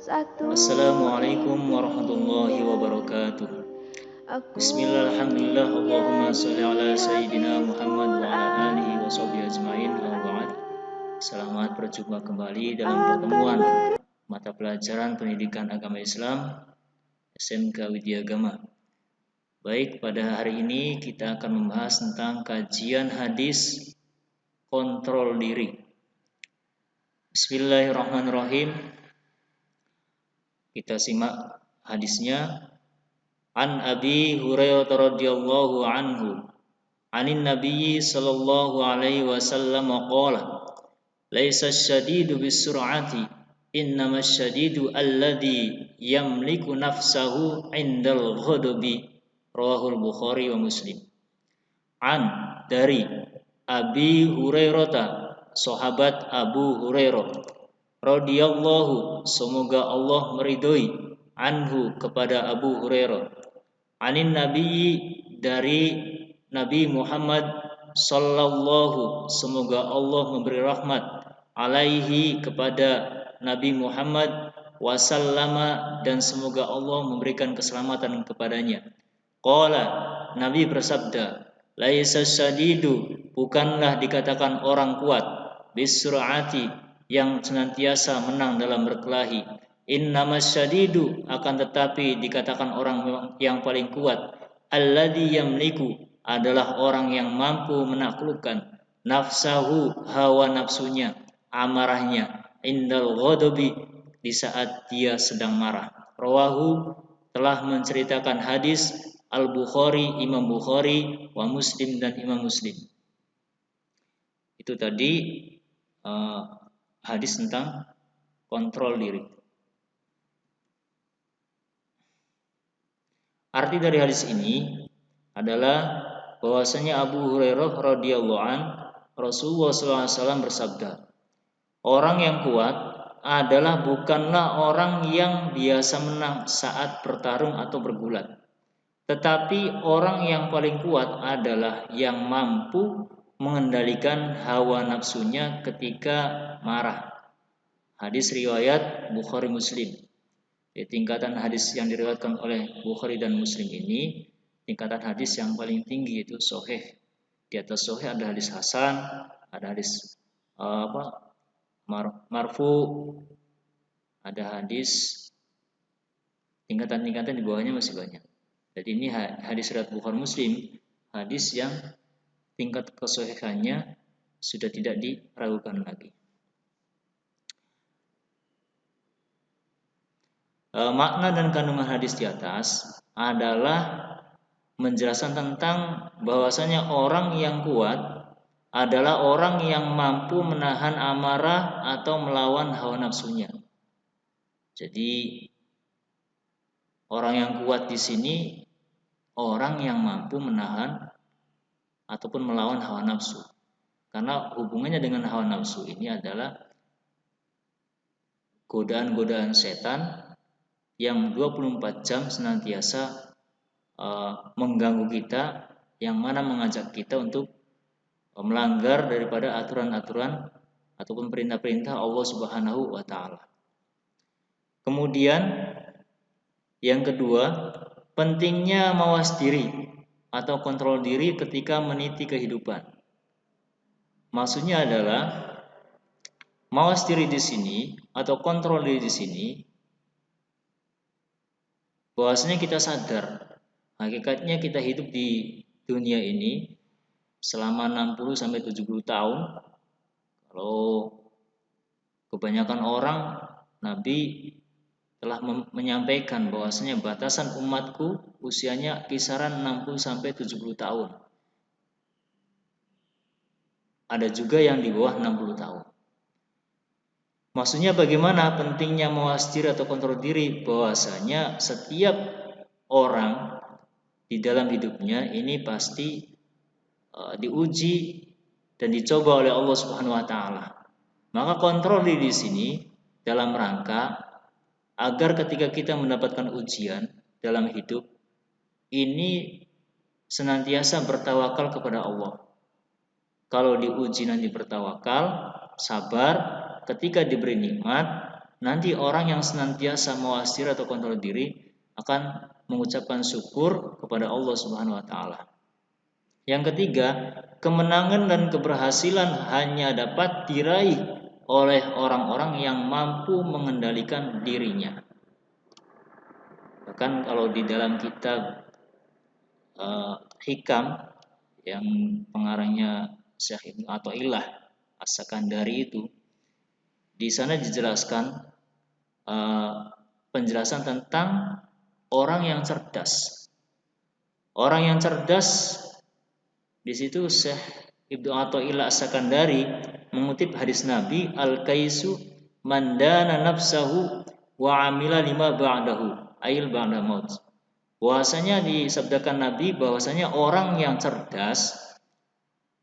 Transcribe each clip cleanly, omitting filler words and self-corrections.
Assalamualaikum warahmatullahi wabarakatuh. Bismillah, alhamdulillah, Allahumma sholli ala sayyidina Muhammad wa ala alihi wa sahbihi ajmain. Selamat berjumpa kembali dalam pertemuan mata pelajaran pendidikan agama Islam SMK Widyagama. Baik, pada hari ini kita akan membahas tentang kajian hadis kontrol diri. Bismillahirrahmanirrahim. Kita simak hadisnya. An Abi Hurairah radhiyallahu anhu, anin Nabi sallallahu alaihi wasallam qala, laisa asy-syadidu bis-sur'ati, innamasy syadidu alladzi yamliku nafsahu 'indal ghadabi. Rawahul Bukhari wa Muslim. An, dari Abi Hurairah, sahabat Abu Hurairah, radhiyallahu, semoga Allah meridhoi, anhu, kepada Abu Hurairah, anin Nabi, dari Nabi Muhammad sallallahu, semoga Allah memberi rahmat, alaihi, kepada Nabi Muhammad, wasallama, dan semoga Allah memberikan keselamatan kepadanya. Qala, Nabi bersabda, laisa syadidu, bukanlah dikatakan orang kuat, bisur'ati, yang senantiasa menang dalam berkelahi. Innamas syadidu, akan tetapi dikatakan orang yang paling kuat, alladzi yamliku, adalah orang yang mampu menaklukkan nafsahu, hawa nafsunya, amarahnya, indal ghadabi, di saat dia sedang marah. Rawahu, telah menceritakan hadis Al-Bukhari, Imam Bukhari, wa Muslim, dan Imam Muslim. Itu tadi hadis tentang kontrol diri. Arti dari hadis ini adalah bahwasanya Abu Hurairah radhiyallahu an, Rasulullah SAW bersabda, orang yang kuat adalah bukanlah orang yang biasa menang saat bertarung atau bergulat, tetapi orang yang paling kuat adalah yang mampu mengendalikan hawa nafsunya ketika marah. Hadis riwayat Bukhari Muslim. Tingkatan hadis yang diriwayatkan oleh Bukhari dan Muslim ini tingkatan hadis yang paling tinggi, yaitu sahih. Di atas sahih ada hadis hasan, ada hadis marfu, ada hadis tingkatan-tingkatan di bawahnya masih banyak. Jadi ini hadis riwayat Bukhari Muslim, hadis yang tingkat kesahihannya sudah tidak diragukan lagi. Makna dan kandungan hadis di atas adalah menjelaskan tentang bahwasanya orang yang kuat adalah orang yang mampu menahan amarah atau melawan hawa nafsunya. Jadi orang yang kuat di sini orang yang mampu menahan ataupun melawan hawa nafsu. Karena hubungannya dengan hawa nafsu ini adalah godaan-godaan setan yang 24 jam senantiasa mengganggu kita, yang mana mengajak kita untuk melanggar daripada aturan-aturan ataupun perintah-perintah Allah Subhanahu wa taala. Kemudian yang kedua, pentingnya mawas diri atau kontrol diri ketika meniti kehidupan. Maksudnya adalah mawas diri di sini atau kontrol diri di sini, bahwasanya kita sadar hakikatnya kita hidup di dunia ini selama 60 sampai 70 tahun. Kalau kebanyakan orang, Nabi telah menyampaikan bahwasanya batasan umatku usianya kisaran 60 sampai 70 tahun. Ada juga yang di bawah 60 tahun. Maksudnya bagaimana pentingnya mawas diri atau kontrol diri, bahwasanya setiap orang di dalam hidupnya ini pasti diuji dan dicoba oleh Allah Subhanahu wa taala. Maka kontrol diri di sini dalam rangka agar ketika kita mendapatkan ujian dalam hidup ini senantiasa bertawakal kepada Allah. Kalau diuji nanti bertawakal, sabar, ketika diberi nikmat nanti orang yang senantiasa mewasir atau kontrol diri akan mengucapkan syukur kepada Allah Subhanahu wa taala. Yang ketiga, kemenangan dan keberhasilan hanya dapat diraih oleh orang-orang yang mampu mengendalikan dirinya. Bahkan kalau di dalam kitab Hikam yang pengarangnya Syekh Ibnu Athaillah As-Sakandari itu, di sana dijelaskan penjelasan tentang orang yang cerdas. Orang yang cerdas di situ Syekh Ibnu Athaillah As-Sakandari mengutip hadis Nabi, al-kaisu mandana nafsahu wa amila lima ba'dahu ail ba'da maut. Bahwasanya disabdakan Nabi bahwasanya orang yang cerdas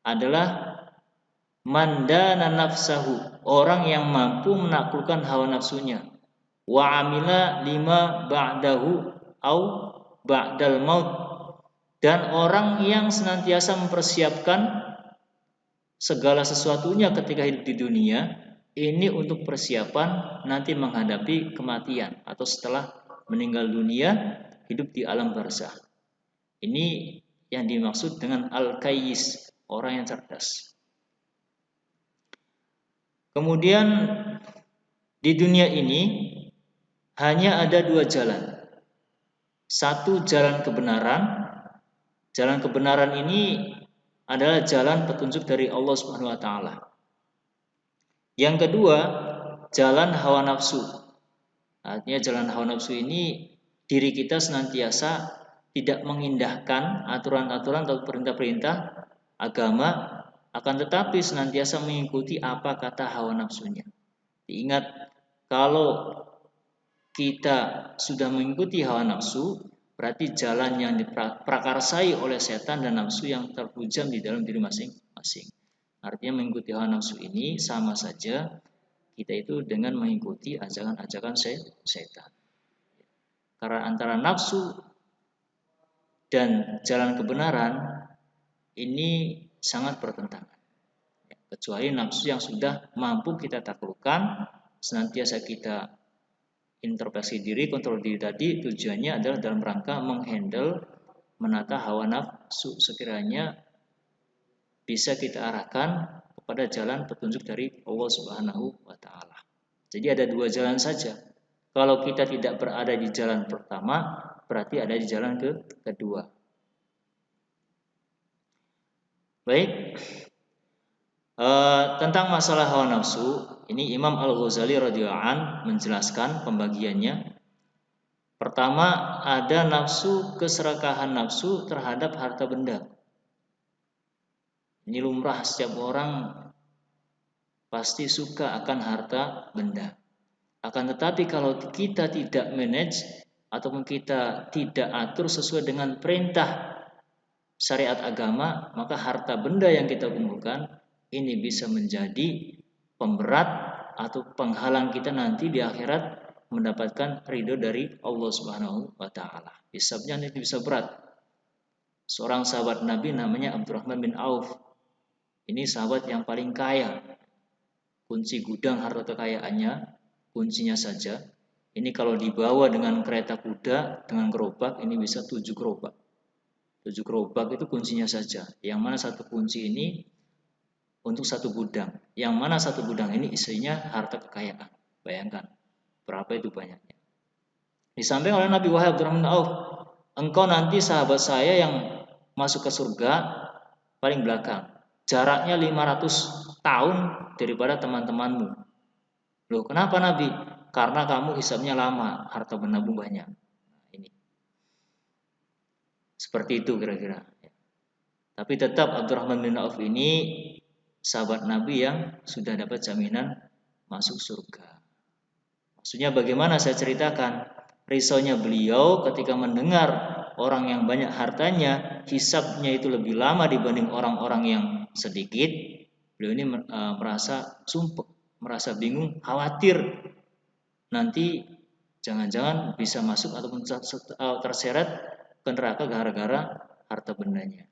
adalah mandana nafsahu, orang yang mampu menaklukkan hawa nafsunya, wa amila lima ba'dahu au ba'dal maut, dan orang yang senantiasa mempersiapkan segala sesuatunya ketika hidup di dunia ini untuk persiapan nanti menghadapi kematian atau setelah meninggal dunia hidup di alam barzakh. Ini yang dimaksud dengan al-kayyis, orang yang cerdas. Kemudian di dunia ini hanya ada dua jalan. Satu, jalan kebenaran. Jalan kebenaran ini adalah jalan petunjuk dari Allah Subhanahu wa taala. Yang kedua, jalan hawa nafsu. Artinya jalan hawa nafsu ini diri kita senantiasa tidak mengindahkan aturan-aturan atau perintah-perintah agama, akan tetapi senantiasa mengikuti apa kata hawa nafsunya. Diingat, kalau kita sudah mengikuti hawa nafsu, berarti jalan yang diprakarsai oleh setan dan nafsu yang terhujam di dalam diri masing-masing. Artinya mengikuti hawa nafsu ini sama saja kita itu dengan mengikuti ajakan-ajakan setan. Karena antara nafsu dan jalan kebenaran ini sangat bertentangan. Kecuali nafsu yang sudah mampu kita taklukkan, senantiasa kita introspeksi diri, kontrol diri tadi, tujuannya adalah dalam rangka menghandle, menata hawa nafsu sekiranya bisa kita arahkan kepada jalan petunjuk dari Allah Subhanahu wa taala. Jadi ada dua jalan saja. Kalau kita tidak berada di jalan pertama, berarti ada di jalan kedua. Baik, tentang masalah hawa nafsu, ini Imam Al-Ghazali radhiyallahu an menjelaskan pembagiannya. Pertama, ada nafsu keserakahan nafsu terhadap harta benda. Ini lumrah, setiap orang pasti suka akan harta benda. Akan tetapi kalau kita tidak manage ataupun kita tidak atur sesuai dengan perintah syariat agama, maka harta benda yang kita kumpulkan ini bisa menjadi pemberat atau penghalang kita nanti di akhirat mendapatkan ridho dari Allah Subhanahu wa taala. Hisabnya nanti bisa berat. Seorang sahabat Nabi namanya Abdurrahman bin Auf. Ini sahabat yang paling kaya. Kunci gudang harta kekayaannya, kuncinya saja. Ini kalau dibawa dengan kereta kuda, dengan gerobak, ini bisa 7 gerobak. 7 gerobak itu kuncinya saja. Yang mana satu kunci ini untuk satu gudang. Yang mana satu gudang ini isinya harta kekayaan. Bayangkan berapa itu banyaknya. Disampaikan oleh Nabi Wahab Abdurrahman bin Auf, engkau nanti sahabat saya yang masuk ke surga paling belakang. Jaraknya 500 tahun daripada teman-temanmu. Loh, kenapa Nabi? Karena kamu hisabnya lama, harta benda-mu banyak. Ini. Seperti itu kira-kira. Tapi tetap Abdurrahman bin Auf ini sahabat Nabi yang sudah dapat jaminan masuk surga. Maksudnya bagaimana saya ceritakan? Risaunya beliau ketika mendengar orang yang banyak hartanya, hisabnya itu lebih lama dibanding orang-orang yang sedikit. Beliau ini merasa sumpah, merasa bingung, khawatir nanti jangan-jangan bisa masuk ataupun terseret ke neraka gara-gara harta bendanya.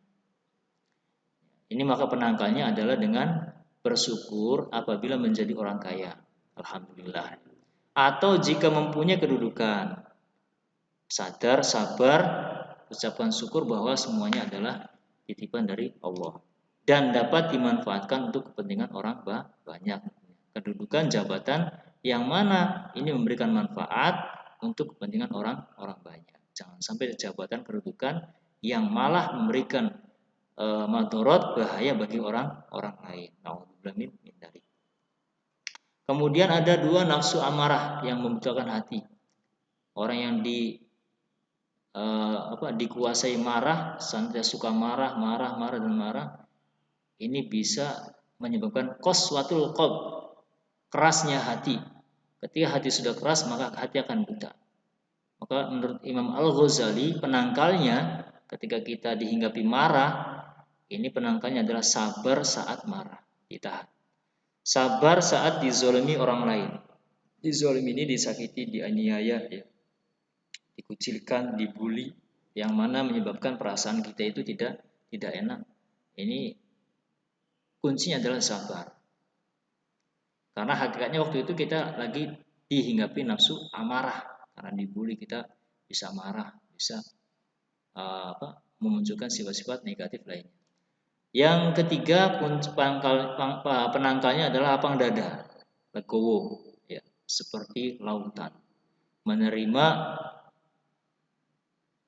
Ini maka penangkalnya adalah dengan bersyukur apabila menjadi orang kaya. Alhamdulillah. atau jika mempunyai kedudukan. Sadar, sabar, ucapkan syukur bahwa semuanya adalah titipan dari Allah dan dapat dimanfaatkan untuk kepentingan orang banyak. Kedudukan jabatan yang mana ini memberikan manfaat untuk kepentingan orang banyak. Jangan sampai jabatan kedudukan yang malah memberikan madorot, bahaya bagi orang lain. Nauzubillah min dzalik. Kemudian ada dua nafsu amarah yang membutuhkan hati. Orang yang dikuasai marah, senantiasa suka marah dan marah, ini bisa menyebabkan qaswatul qalb, kerasnya hati. Ketika hati sudah keras, maka hati akan buta. Maka menurut Imam Al-Ghazali, penangkalnya ketika kita dihinggapi marah, ini penangkalnya adalah sabar saat marah, ditahan. Sabar saat dizolimi orang lain. Dizolimi ini disakiti, dianiaya, ya, dikucilkan, dibully, yang mana menyebabkan perasaan kita itu tidak enak. Ini kuncinya adalah sabar. Karena hakikatnya waktu itu kita lagi dihinggapi nafsu amarah. Karena dibully kita bisa marah, bisa memunculkan sifat-sifat negatif lainnya. Yang ketiga, penangkalnya adalah lapang dada, legowo, ya, seperti lautan, menerima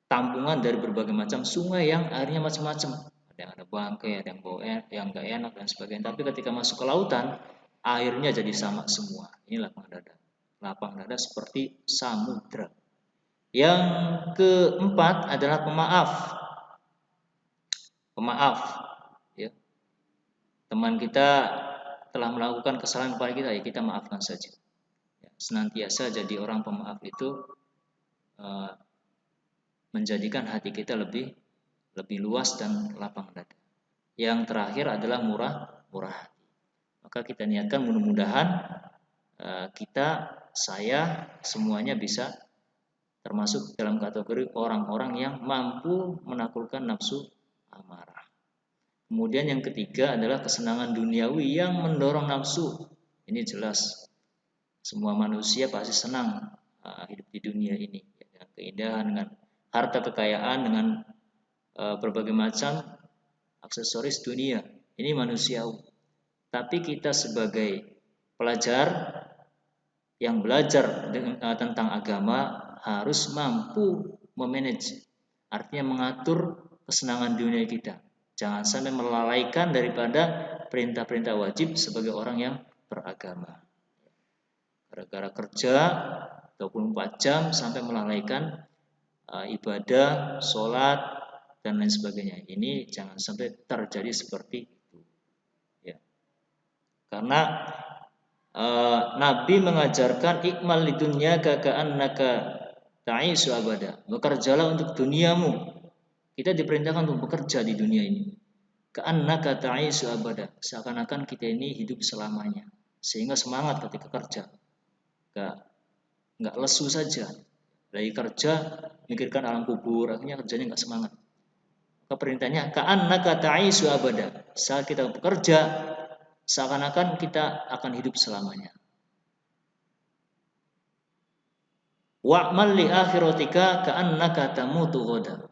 tampungan dari berbagai macam sungai yang airnya macam-macam. Ada yang ada bangkai, ada yang bau, yang gak enak dan sebagainya. Tapi ketika masuk ke lautan, airnya jadi sama semua. Ini lapang dada. Lapang dada seperti samudra. Yang keempat adalah pemaaf. Pemaaf, ya. Teman kita telah melakukan kesalahan kepada kita, ya kita maafkan saja. Ya, senantiasa jadi orang pemaaf itu menjadikan hati kita lebih luas dan lapang dada. Yang terakhir adalah murah hati. Maka kita niatkan mudah-mudahan saya semuanya bisa termasuk dalam kategori orang-orang yang mampu menaklukkan nafsu amarah. Kemudian yang ketiga adalah kesenangan duniawi yang mendorong nafsu. Ini jelas semua manusia pasti senang hidup di dunia ini, dengan keindahan, dengan harta kekayaan, dengan berbagai macam aksesoris dunia. Ini manusiawi. Tapi kita sebagai pelajar yang belajar tentang agama harus mampu memanage, artinya mengatur kesenangan dunia kita. Jangan sampai melalaikan daripada perintah-perintah wajib sebagai orang yang beragama. Gara-gara kerja 24 jam sampai melalaikan ibadah, sholat, dan lain sebagainya. Ini jangan sampai terjadi seperti itu. Ya. Karena Nabi mengajarkan ikmal di dunia ka'annaka ta'isu abada. Bekerjalah untuk duniamu. Kita diperintahkan untuk bekerja di dunia ini. Ka'annaka ta'isu abada. Seakan-akan kita ini hidup selamanya. Sehingga semangat ketika kerja. Enggak lesu saja. Dari kerja mikirkan alam kubur, akhirnya kerjanya enggak semangat. Maka perintahnya ka'annaka ta'isu abada. Saat kita bekerja, seakan-akan kita akan hidup selamanya. Wa'mal li akhiratika ka'annaka tamutu ghadan.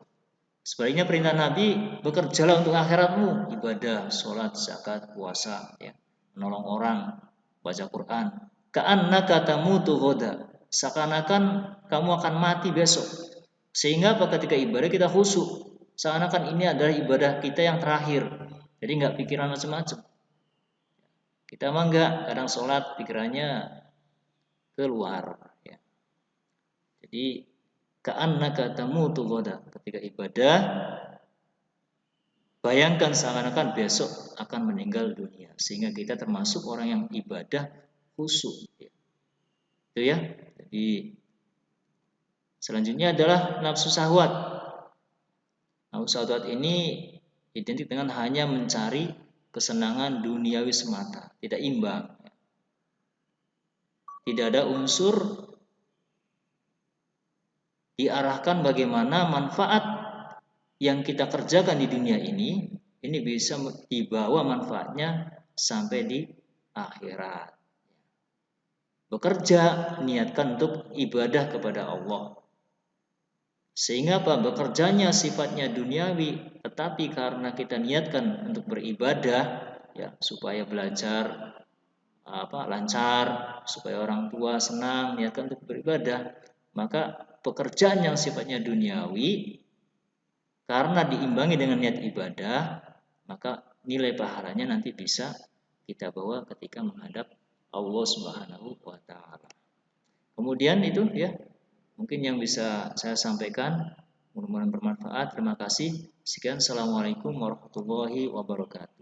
Sebaliknya perintah Nabi, bekerjalah untuk akhiratmu, ibadah, sholat, zakat, puasa, ya, menolong orang, baca Quran. Ka'annaka tamutu ghadan. Seakan-akan kamu akan mati besok. Sehingga ketika ibadah kita khusyuk. Seakan-akan ini adalah ibadah kita yang terakhir. Jadi enggak pikiran macam-macam. Kita mah enggak, kadang sholat pikirannya keluar. Ya. Jadi ka'annaka tamutu ghadan. Ketika ibadah, bayangkan seakan-akan besok akan meninggal dunia. Sehingga kita termasuk orang yang ibadah khusyuk. Ya. Itu ya. Jadi selanjutnya adalah nafsu syahwat. Nafsu syahwat ini identik dengan hanya mencari kesenangan duniawi semata, tidak imbang. Tidak ada unsur diarahkan bagaimana manfaat yang kita kerjakan di dunia ini bisa dibawa manfaatnya sampai di akhirat. bekerja niatkan untuk ibadah kepada Allah. Sehingga apa? Bekerjanya sifatnya duniawi, tetapi karena kita niatkan untuk beribadah, ya supaya belajar lancar, supaya orang tua senang, niatkan untuk beribadah, maka pekerjaan yang sifatnya duniawi karena diimbangi dengan niat ibadah, maka nilai pahalanya nanti bisa kita bawa ketika menghadap Allah Subhanahu wa taala. Kemudian itu ya mungkin yang bisa saya sampaikan, mudah-mudahan bermanfaat. Terima kasih. Sekian, assalamualaikum warahmatullahi wabarakatuh.